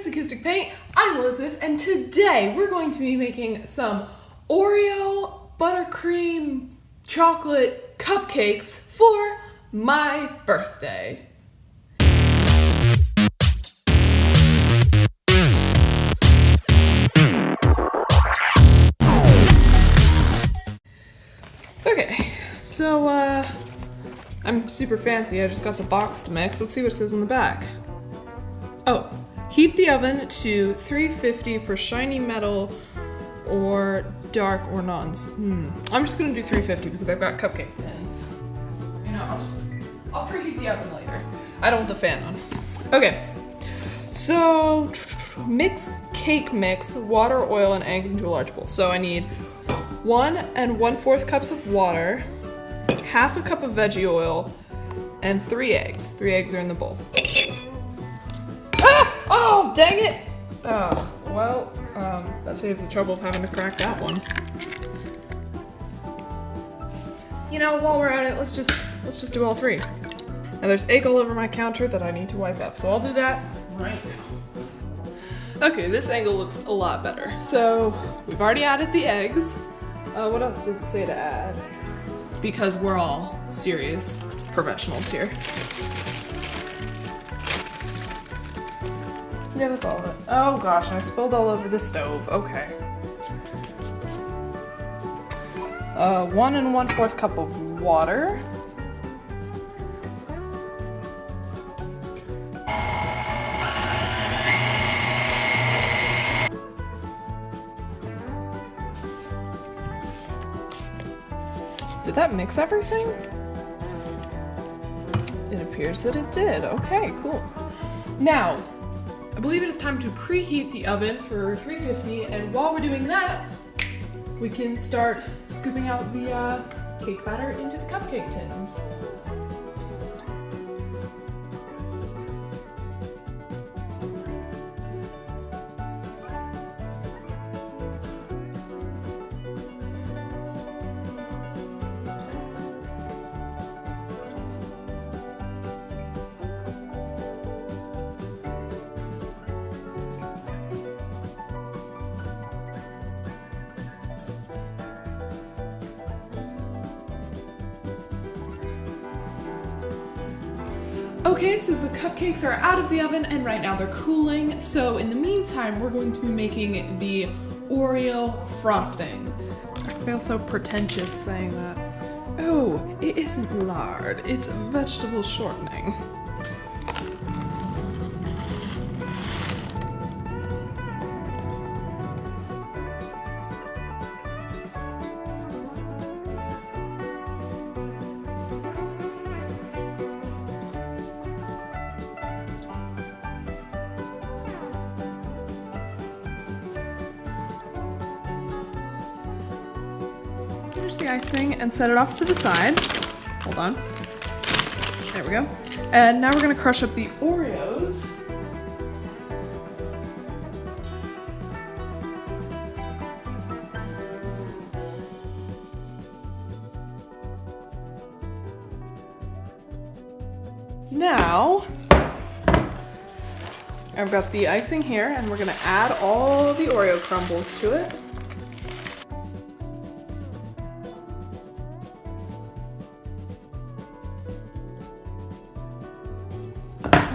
it's Acoustic Paint. I'm Elizabeth, and today we're going to be making some Oreo buttercream chocolate cupcakes for my birthday. Okay, so I'm super fancy. I just got the boxed mix. Let's see what it says in the back. Oh, heat the oven to 350 for shiny metal or dark or nons. I'm just gonna do 350 because I've got cupcake tins. You know, I'll preheat the oven later. I don't want the fan on. Okay, so cake mix, water, oil, and eggs into a large bowl. So I need 1 1/4 cups of water, half a cup of veggie oil, and 3 eggs. 3 eggs are in the bowl. Ah! Oh, dang it! Well, that saves the trouble of having to crack that one. You know, while we're at it, let's just do all 3. Now there's egg all over my counter that I need to wipe up, so I'll do that right now. Okay, this angle looks a lot better. So we've already added the eggs. What else does it say to add? Because we're all serious professionals here. Yeah, that's all of it. Oh gosh, I spilled all over the stove. Okay. 1 1/4 cup of water. Did that mix everything? It appears that it did. Okay, cool. Now, I believe it is time to preheat the oven for 350, and while we're doing that, we can start scooping out the cake batter into the cupcake tins. Okay, so the cupcakes are out of the oven and right now they're cooling. So in the meantime, we're going to be making the Oreo frosting. I feel so pretentious saying that. Oh, it isn't lard, it's vegetable shortening. Finish the icing and set it off to the side. Hold on. There we go. And now we're gonna crush up the Oreos. Now, I've got the icing here and we're gonna add all the Oreo crumbles to it.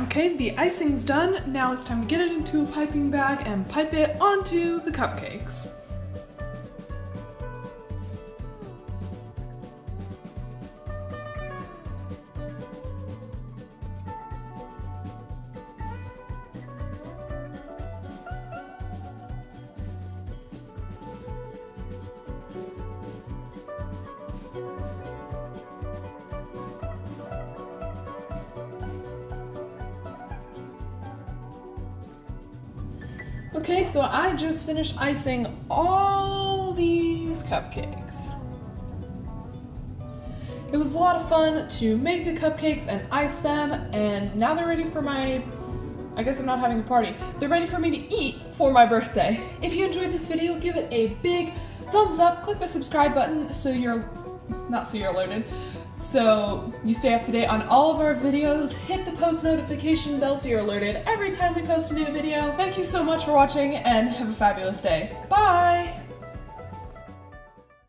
Okay, the icing's done. Now it's time to get it into a piping bag and pipe it onto the cupcakes. Okay, so I just finished icing all these cupcakes. It was a lot of fun to make the cupcakes and ice them, and now they're ready for I guess I'm not having a party. They're ready for me to eat for my birthday. If you enjoyed this video, give it a big thumbs up, click the subscribe button so you're alerted, so you stay up to date on all of our videos. Hit the post notification bell so you're alerted every time we post a new video. Thank you so much for watching and have a fabulous day. Bye!